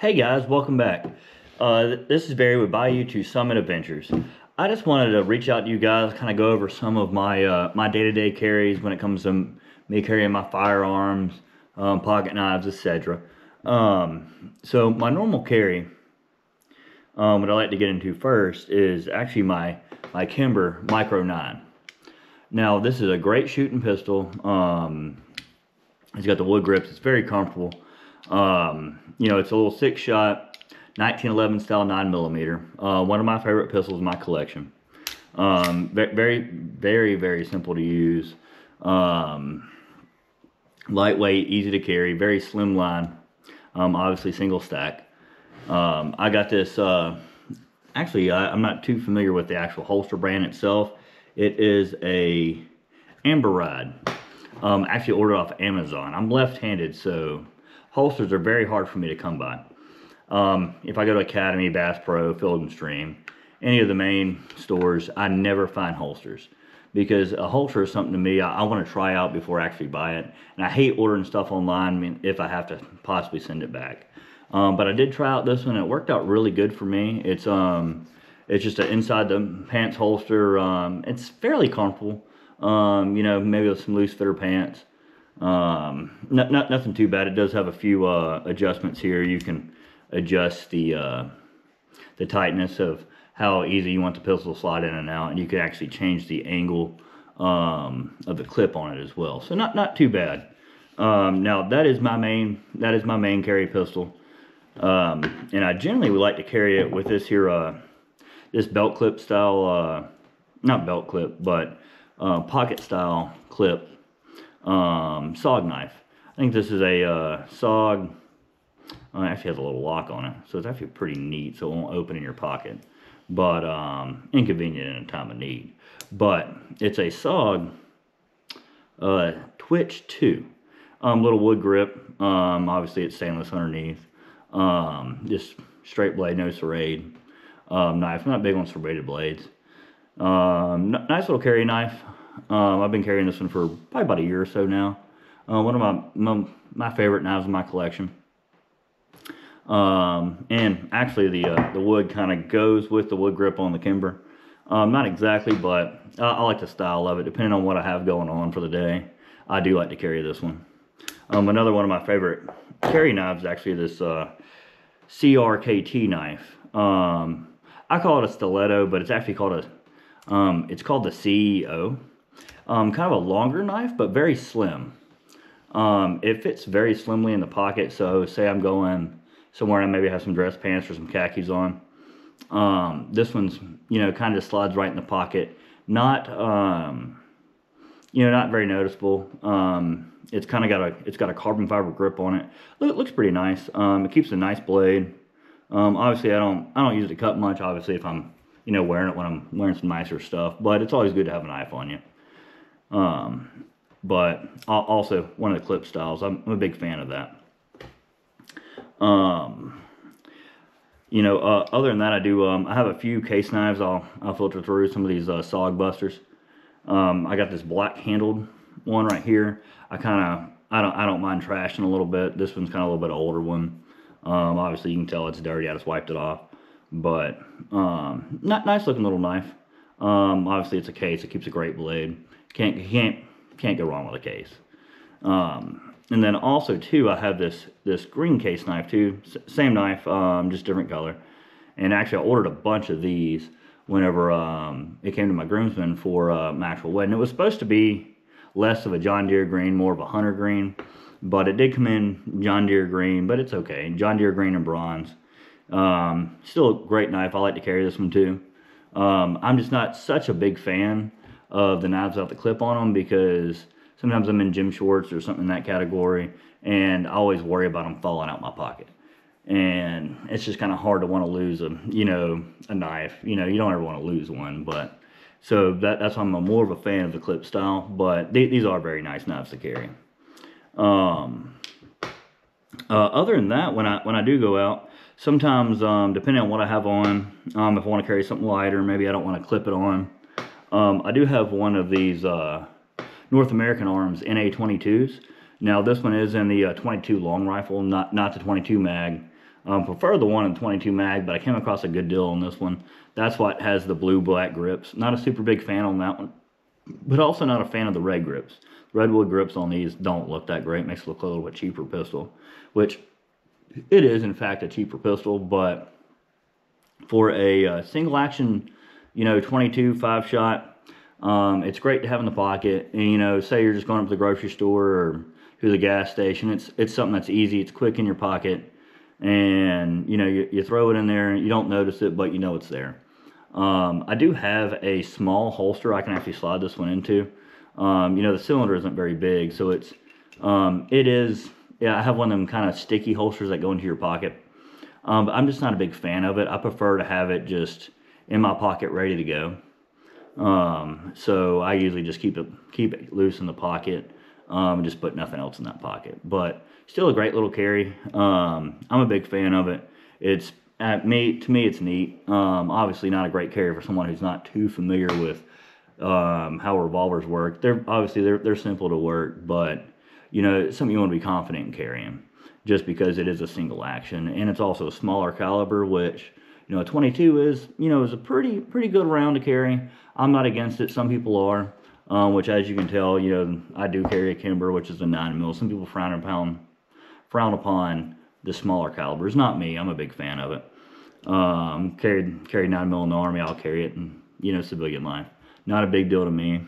Hey guys, welcome back. This is Barry with Bayou to Summit Adventures. I just wanted to reach out to you guys, kind of go over some of my day-to-day carries when it comes to me carrying my firearms, pocket knives, etc. So my normal carry, what I like to get into first is actually my Kimber Micro 9. Now this is a great shooting pistol. It's got the wood grips. It's very comfortable. You know, it's a little 6-shot 1911 style 9mm. One of my favorite pistols in my collection. Very simple to use. Lightweight, easy to carry, very slim line. Obviously single stack. I got this, actually I'm not too familiar with the actual holster brand itself. It is a Amber Ride. Actually ordered off Amazon. I'm left-handed, so holsters are very hard for me to come by. If I go to Academy, Bass Pro, Field and Stream, any of the main stores, I never find holsters. Because a holster is something to me I want to try out before I actually buy it. And I hate ordering stuff online if I have to possibly send it back. But I did try out this one. It worked out really good for me. It's just an inside the pants holster. It's fairly comfortable. You know, maybe with some loose fitter pants. Nothing too bad. It does have a few adjustments here. You can adjust the tightness of how easy you want the pistol to slide in and out, and you can actually change the angle of the clip on it as well. So not too bad. Now that is my main carry pistol, and I generally would like to carry it with this here this belt clip style, not belt clip, but pocket style clip. SOG knife. I think this is a SOG. It actually has a little lock on it, so it's actually pretty neat. So it won't open in your pocket, but inconvenient in a time of need. But it's a SOG Twitch 2. Little wood grip. Obviously it's stainless underneath. Just straight blade, no serrate. Knife. I'm not big on serrated blades. Nice little carry knife. I've been carrying this one for probably about a year or so now. One of my favorite knives in my collection. And actually the wood kind of goes with the wood grip on the Kimber. Not exactly, but I like the style of it. Depending on what I have going on for the day, I do like to carry this one. Another one of my favorite carry knives is actually this CRKT knife. I call it a stiletto, but it's actually called it's called the CEO. Kind of a longer knife, but very slim. It fits very slimly in the pocket. So say I'm going somewhere and I maybe have some dress pants or some khakis on. This one's, you know, kind of slides right in the pocket. Not, you know, not very noticeable. It's kind of got a carbon fiber grip on it. It looks pretty nice. It keeps a nice blade. Obviously I don't use it to cut much. Obviously if I'm, you know, wearing it when I'm wearing some nicer stuff, but it's always good to have a knife on you. But also one of the clip styles, I'm a big fan of that. You know, other than that, I do, I have a few case knives I'll filter through, some of these SOG busters. I got this black handled one right here. I don't mind trashing a little bit. This one's kind of a little bit older one. Obviously you can tell it's dirty. I just wiped it off. But nice looking little knife. Obviously it's a case. It keeps a great blade. Can't go wrong with a case. And then also too, I have this green case knife too. Same knife, just different color. And actually I ordered a bunch of these whenever it came to my groomsmen for my actual wedding. It was supposed to be less of a John Deere green, more of a Hunter green. But it did come in John Deere green, but it's okay. John Deere green and bronze. Still a great knife. I like to carry this one too. I'm just not such a big fan of the knives without the clip on them because sometimes I'm in gym shorts or something in that category and I always worry about them falling out my pocket. And it's just kind of hard to want to lose a knife. You know, you don't ever want to lose one, but so that's why I'm more of a fan of the clip style, but these are very nice knives to carry. Other than that, when I do go out, sometimes, depending on what I have on, if I want to carry something lighter, maybe I don't want to clip it on. I do have one of these North American Arms NA-22s. Now this one is in the 22 long rifle, not the 22 mag. Prefer the one in 22 mag, but I came across a good deal on this one. That's why it has the blue-black grips. Not a super big fan on that one, but also not a fan of the red grips. Redwood grips on these don't look that great. Makes it look a little bit cheaper pistol, which it is in fact a cheaper pistol, but for a single action, 22 5-shot, it's great to have in the pocket. And say you're just going up to the grocery store or to the gas station, it's something that's easy, it's quick in your pocket, and you throw it in there and you don't notice it, but it's there. I do have a small holster I can actually slide this one into. The cylinder isn't very big, so yeah, I have one of them kind of sticky holsters that go into your pocket. But I'm just not a big fan of it. I prefer to have it just in my pocket ready to go. So I usually just keep it loose in the pocket, and just put nothing else in that pocket. But still a great little carry. I'm a big fan of it. To me it's neat. Obviously not a great carry for someone who's not too familiar with how revolvers work. They're simple to work, but it's something you want to be confident in carrying, just because it is a single action, and it's also a smaller caliber, which a 22 is a pretty good round to carry. I'm not against it. Some people are, which, as you can tell, I do carry a Kimber, which is a 9mm. Some people frown upon the smaller calibers. Not me. I'm a big fan of it. Carried 9mm in the Army. I'll carry it in civilian life. Not a big deal to me.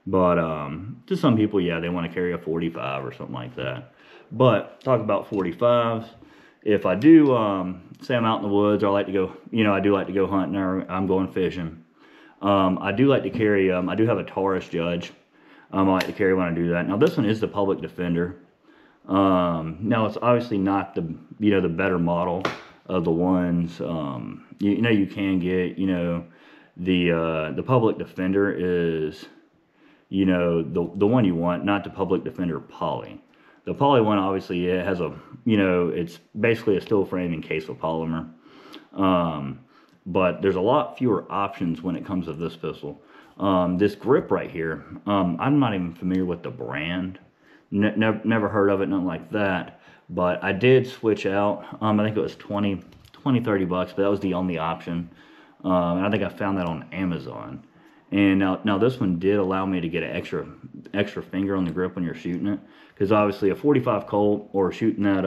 But to some people, yeah, they want to carry a 45 or something like that. But talk about 45s. If I do, say I'm out in the woods, or I like to go, I do like to go hunting, or I'm going fishing. I do like to carry, I do have a Taurus Judge. I like to carry when I do that. Now this one is the Public Defender. Now it's obviously not the, the better model of the ones, you can get, the Public Defender is, the one you want, not the Public Defender Poly. The Poly one, obviously, it has it's basically a steel frame encased with polymer. But there's a lot fewer options when it comes to this pistol. This grip right here, I'm not even familiar with the brand. Never heard of it, nothing like that. But I did switch out. I think it was 20, 30 bucks, but that was the only option. And I think I found that on Amazon. And now this one did allow me to get an extra finger on the grip when you're shooting it, because obviously a 45 Colt or shooting that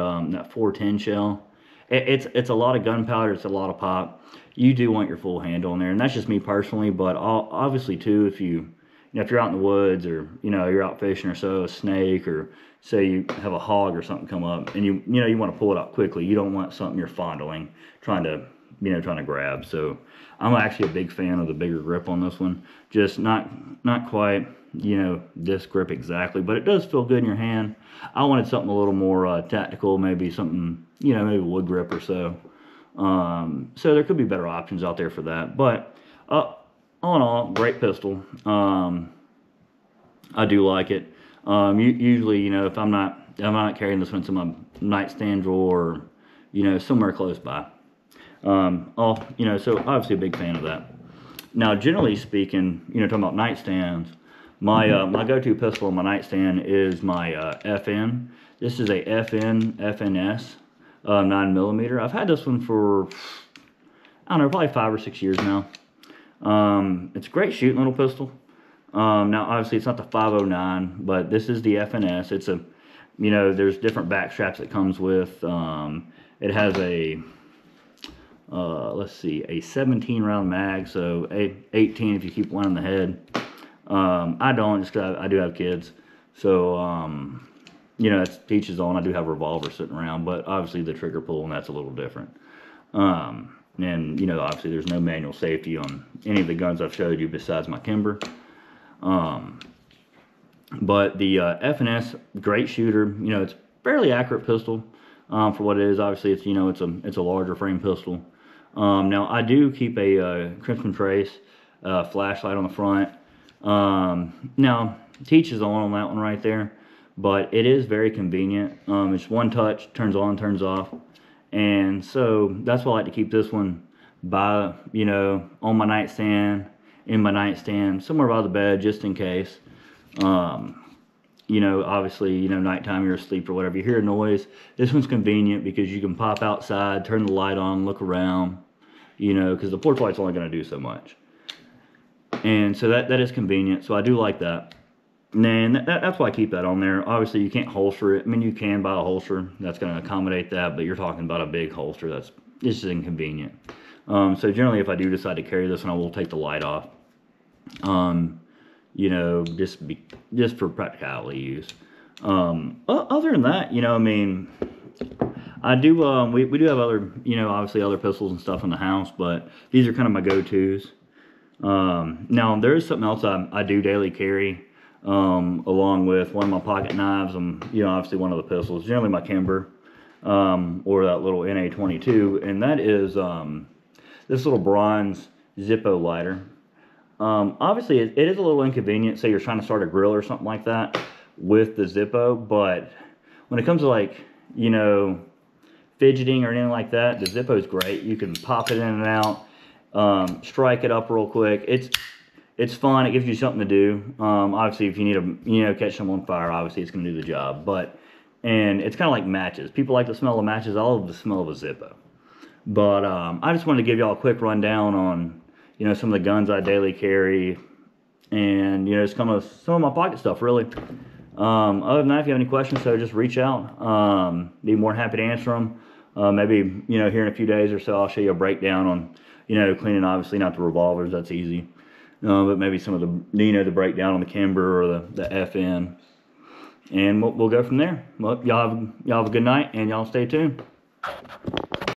410 shell, it's a lot of gunpowder, it's a lot of pop. You do want your full handle in there, and that's just me personally. But obviously too, if if you're out in the woods, or you're out fishing, or so a snake, or say you have a hog or something come up, and you want to pull it out quickly, you don't want something you're fondling, trying to grab. So I'm actually a big fan of the bigger grip on this one. Just not quite, this grip exactly, but it does feel good in your hand. I wanted something a little more tactical, maybe something, maybe a wood grip or so. So there could be better options out there for that. But all in all, great pistol. I do like it. Usually, if I'm not carrying this one to my nightstand drawer, or somewhere close by. So obviously a big fan of that. Now, generally speaking, talking about nightstands, my go-to pistol on my nightstand is my FN. This is a FNS 9mm. I've had this one for, I don't know, probably 5 or 6 years now. It's a great shooting little pistol. Now, obviously, it's not the 509, but this is the FNS. It's a, there's different back straps it comes with. It has a let's see, a 17 round mag, so 18 if you keep one in the head. I don't, just because I do have kids, so it's teaches on. I do have a revolver sitting around, but obviously the trigger pull, and that's a little different. And obviously there's no manual safety on any of the guns I've showed you besides my Kimber. But the FNS, great shooter. It's fairly accurate pistol for what it is. Obviously it's a larger frame pistol. Now I do keep a Crimson Trace flashlight on the front. Now teaches on that one right there, but it is very convenient. It's one touch, turns on, turns off, and so that's why I like to keep this one by, on my nightstand, in my nightstand, somewhere by the bed, just in case. you know, obviously, you know, nighttime, you're asleep or whatever, you hear a noise. This one's convenient because you can pop outside, turn the light on, look around, you know, because the porch light's only going to do so much. And so that is convenient. So I do like that. And that's why I keep that on there. Obviously, you can't holster it. I mean, you can buy a holster that's going to accommodate that, but you're talking about a big holster. It's just inconvenient. So generally, if I do decide to carry this one, I will take the light off. You know, just for practicality use. Other than that, you know, I mean, I do. We do have other, you know, obviously other pistols and stuff in the house, but these are kind of my go-tos. Now there is something else I do daily carry. Along with one of my pocket knives, and you know, obviously one of the pistols, generally my Kimber, or that little NA-22, and that is this little bronze Zippo lighter. Obviously, it is a little inconvenient, say you're trying to start a grill or something like that with the Zippo, but when it comes to, like, you know, fidgeting or anything like that, the Zippo is great. You can pop it in and out, strike it up real quick. It's fun. It gives you something to do. Obviously, if you need to, you know, catch someone on fire, obviously it's going to do the job. And it's kind of like matches. People like the smell of matches. I love the smell of a Zippo. But I just wanted to give y'all a quick rundown on, you know, some of the guns I daily carry, and you know, some of my pocket stuff, really. Other than that, if you have any questions, so just reach out. Be more than happy to answer them. Maybe, you know, here in a few days or so, I'll show you a breakdown on, you know, cleaning, obviously not the revolvers. That's easy. But maybe some of the, you know, the breakdown on the Kimber or the FN, and we'll go from there. Well, y'all have a good night, and y'all stay tuned.